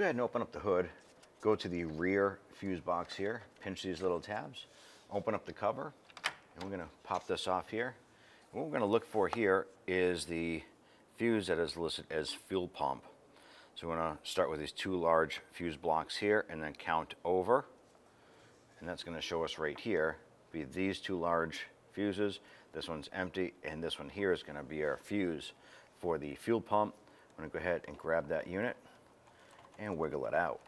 ahead and open up the hood, go to the rear fuse box here, pinch these little tabs, open up the cover, and we're going to pop this off here. And what we're going to look for here is the fuse that is listed as fuel pump. So we're going to start with these two large fuse blocks here and then count over. And that's going to show us right here, be these two large fuses. This one's empty, and this one here is going to be our fuse for the fuel pump. I'm going to go ahead and grab that unit and wiggle it out.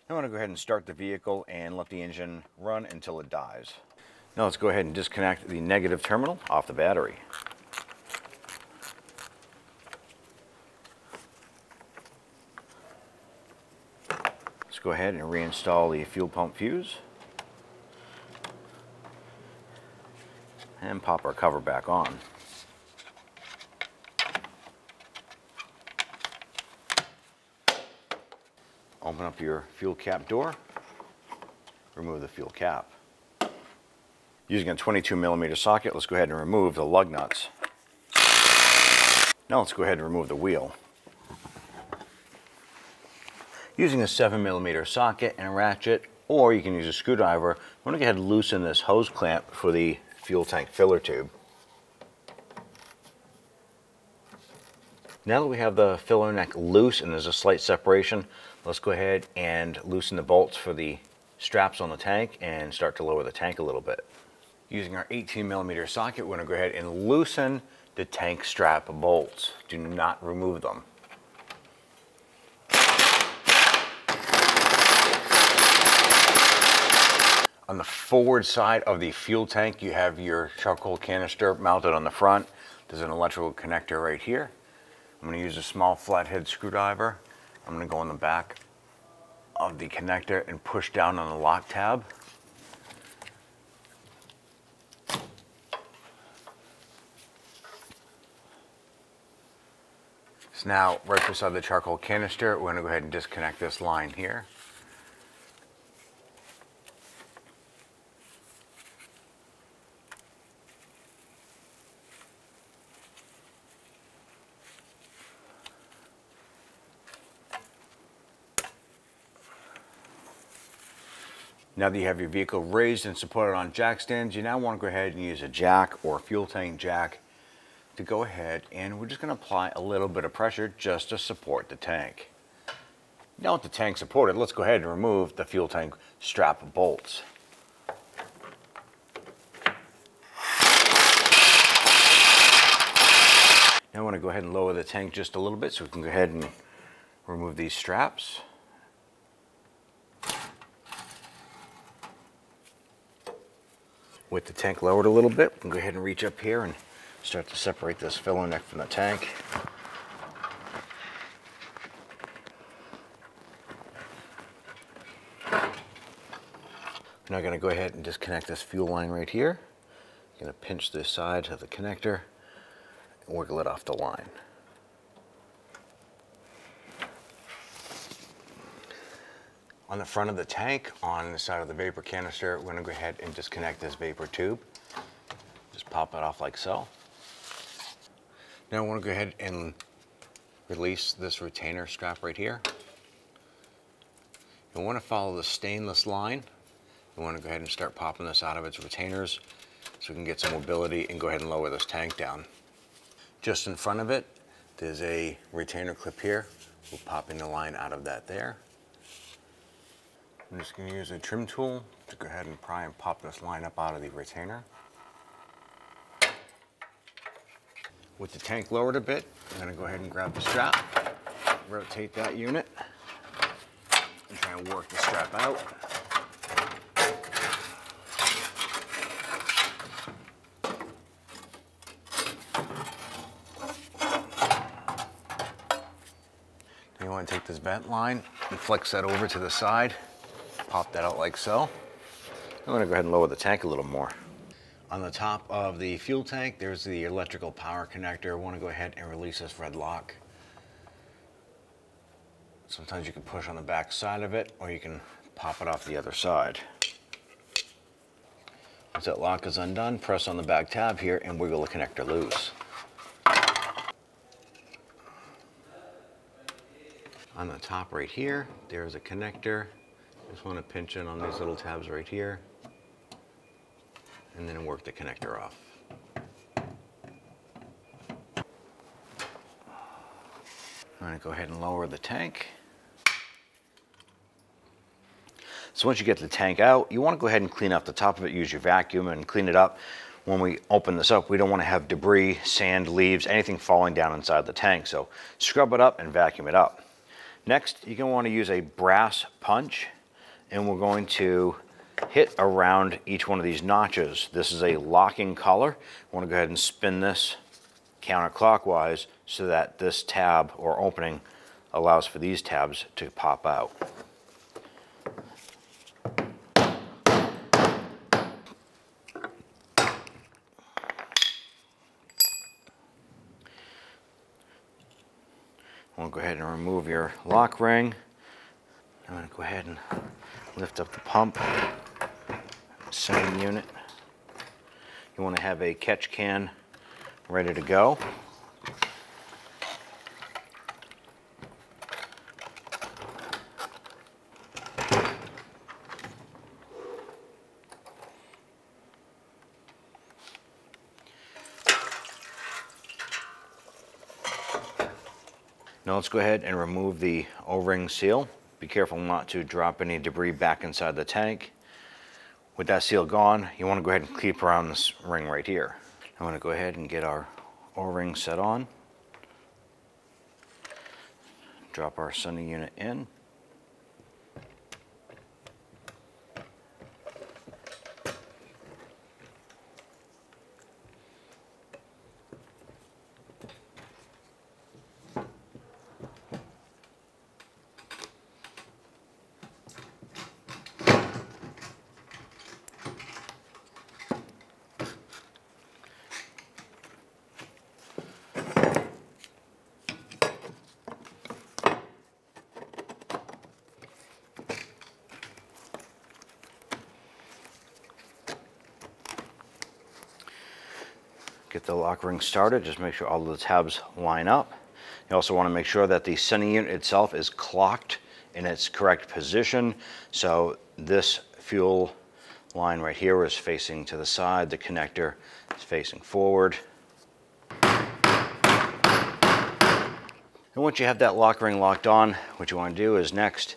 I want to go ahead and start the vehicle and let the engine run until it dies. Now let's go ahead and disconnect the negative terminal off the battery. Let's go ahead and reinstall the fuel pump fuse and pop our cover back on. Open up your fuel cap door, remove the fuel cap. Using a 22mm socket, let's go ahead and remove the lug nuts. Now let's go ahead and remove the wheel. Using a 7mm socket and a ratchet, or you can use a screwdriver, I'm going to go ahead and loosen this hose clamp for the fuel tank filler tube. Now that we have the filler neck loose and there's a slight separation, let's go ahead and loosen the bolts for the straps on the tank and start to lower the tank a little bit. Using our 18mm socket, we're going to go ahead and loosen the tank strap bolts. Do not remove them. On the forward side of the fuel tank, you have your charcoal canister mounted on the front. There's an electrical connector right here. I'm going to use a small flathead screwdriver. I'm going to go on the back of the connector and push down on the lock tab. So now, right beside the charcoal canister, we're going to go ahead and disconnect this line here. Now that you have your vehicle raised and supported on jack stands, you now want to go ahead and use a jack or a fuel tank jack to go ahead, and we're just going to apply a little bit of pressure just to support the tank. Now with the tank supported, let's go ahead and remove the fuel tank strap bolts. Now I want to go ahead and lower the tank just a little bit so we can go ahead and remove these straps. With the tank lowered a little bit, we can go ahead and reach up here and start to separate this filler neck from the tank. Now I'm going to go ahead and disconnect this fuel line right here. I'm going to pinch this side of the connector and wiggle it off the line. On the front of the tank, on the side of the vapor canister, we're going to go ahead and disconnect this vapor tube. Just pop it off like so. Now I want to go ahead and release this retainer strap right here. You want to follow the stainless line. You want to go ahead and start popping this out of its retainers so we can get some mobility and go ahead and lower this tank down. Just in front of it, there's a retainer clip here. We're popping the line out of that there. I'm just going to use a trim tool to go ahead and pry and pop this line up out of the retainer. With the tank lowered a bit, I'm going to go ahead and grab the strap, rotate that unit, and try and work the strap out. Then you want to take this vent line and flex that over to the side. Pop that out like so. I'm going to go ahead and lower the tank a little more. On the top of the fuel tank, there's the electrical power connector. I want to go ahead and release this red lock. Sometimes you can push on the back side of it, or you can pop it off the other side. Once that lock is undone, press on the back tab here and wiggle the connector loose. On the top right here, there's a connector. Just want to pinch in on these little tabs right here, and then work the connector off. I'm going to go ahead and lower the tank. So once you get the tank out, you want to go ahead and clean up the top of it. Use your vacuum and clean it up. When we open this up, we don't want to have debris, sand, leaves, anything falling down inside the tank. So scrub it up and vacuum it up. Next, you're going to want to use a brass punch, and we're going to hit around each one of these notches. This is a locking collar. I want to go ahead and spin this counterclockwise so that this tab or opening allows for these tabs to pop out. We'll go ahead and remove your lock ring. I'm going to go ahead and lift up the pump, sending unit. You want to have a catch can ready to go. Now let's go ahead and remove the O-ring seal. Be careful not to drop any debris back inside the tank. With that seal gone, you want to go ahead and keep around this ring right here. I'm going to go ahead and get our O-ring set on. Drop our sending unit in. Get the lock ring started. Just make sure all the tabs line up. You also want to make sure that the sending unit itself is clocked in its correct position. So this fuel line right here is facing to the side. The connector is facing forward. And once you have that lock ring locked on, what you want to do is next,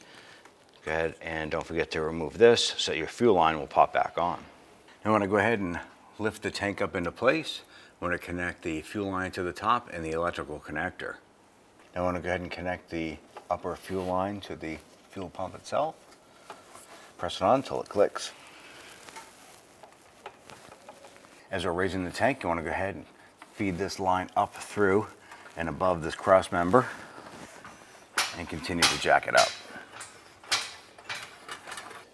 go ahead and don't forget to remove this so your fuel line will pop back on. I want to go ahead and lift the tank up into place. I want to connect the fuel line to the top and the electrical connector. Now I want to go ahead and connect the upper fuel line to the fuel pump itself. Press it on until it clicks. As we're raising the tank, you want to go ahead and feed this line up through and above this cross member and continue to jack it up.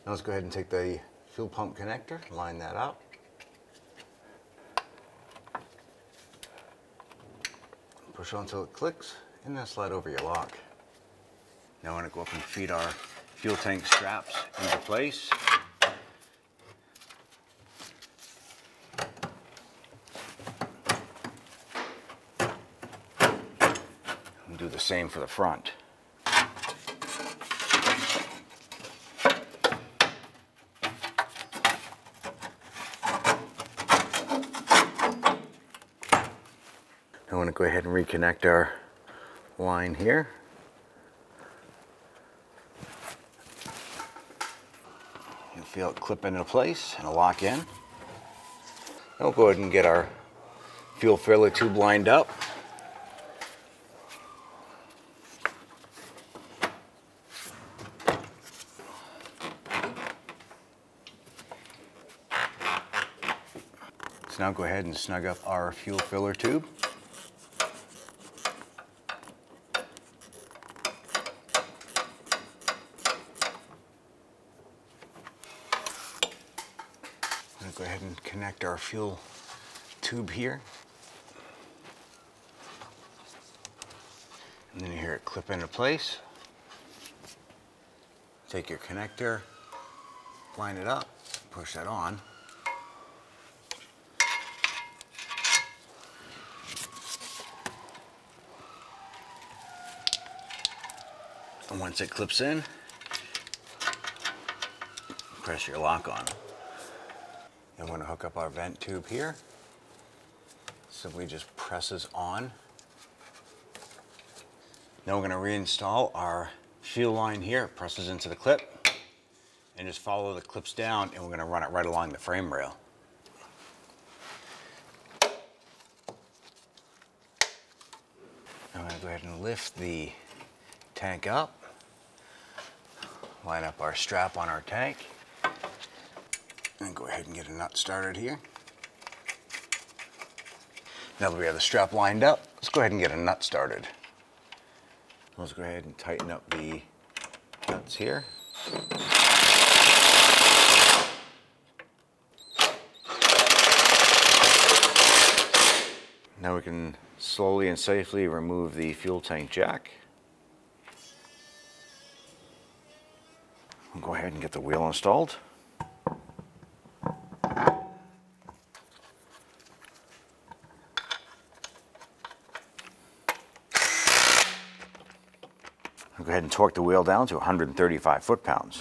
Now let's go ahead and take the fuel pump connector, line that up. Push on until it clicks, and then slide over your lock. Now I want to go up and feed our fuel tank straps into place. And do the same for the front. I want to go ahead and reconnect our line here. You'll feel it clip into place and lock in. Then we'll go ahead and get our fuel filler tube lined up. So now go ahead and snug up our fuel filler tube. Go ahead and connect our fuel tube here. And then you hear it clip into place. Take your connector, line it up, push that on. And once it clips in, press your lock on. And we're going to hook up our vent tube here. Simply just presses on. Now we're going to reinstall our fuel line here. It presses into the clip and just follow the clips down, and we're going to run it right along the frame rail. I'm going to go ahead and lift the tank up, line up our strap on our tank, and go ahead and get a nut started here. Now that we have the strap lined up, let's go ahead and get a nut started. Let's go ahead and tighten up the nuts here. Now we can slowly and safely remove the fuel tank jack. We'll go ahead and get the wheel installed. I'll go ahead and torque the wheel down to 135 foot-pounds.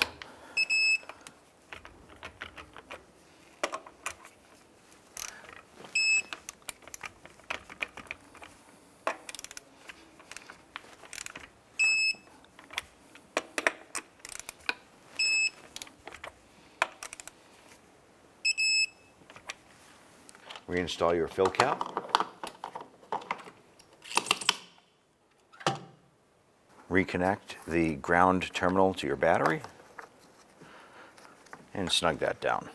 Reinstall your fill cap. Reconnect the ground terminal to your battery and snug that down.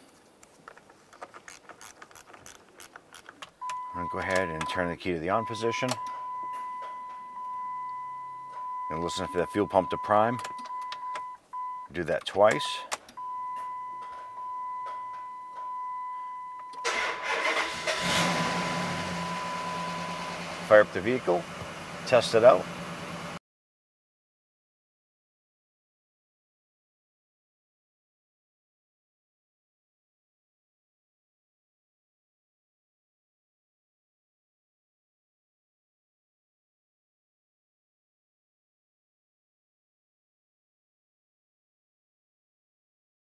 I'm going to go ahead and turn the key to the on position and listen for the fuel pump to prime. Do that twice. Fire up the vehicle, test it out.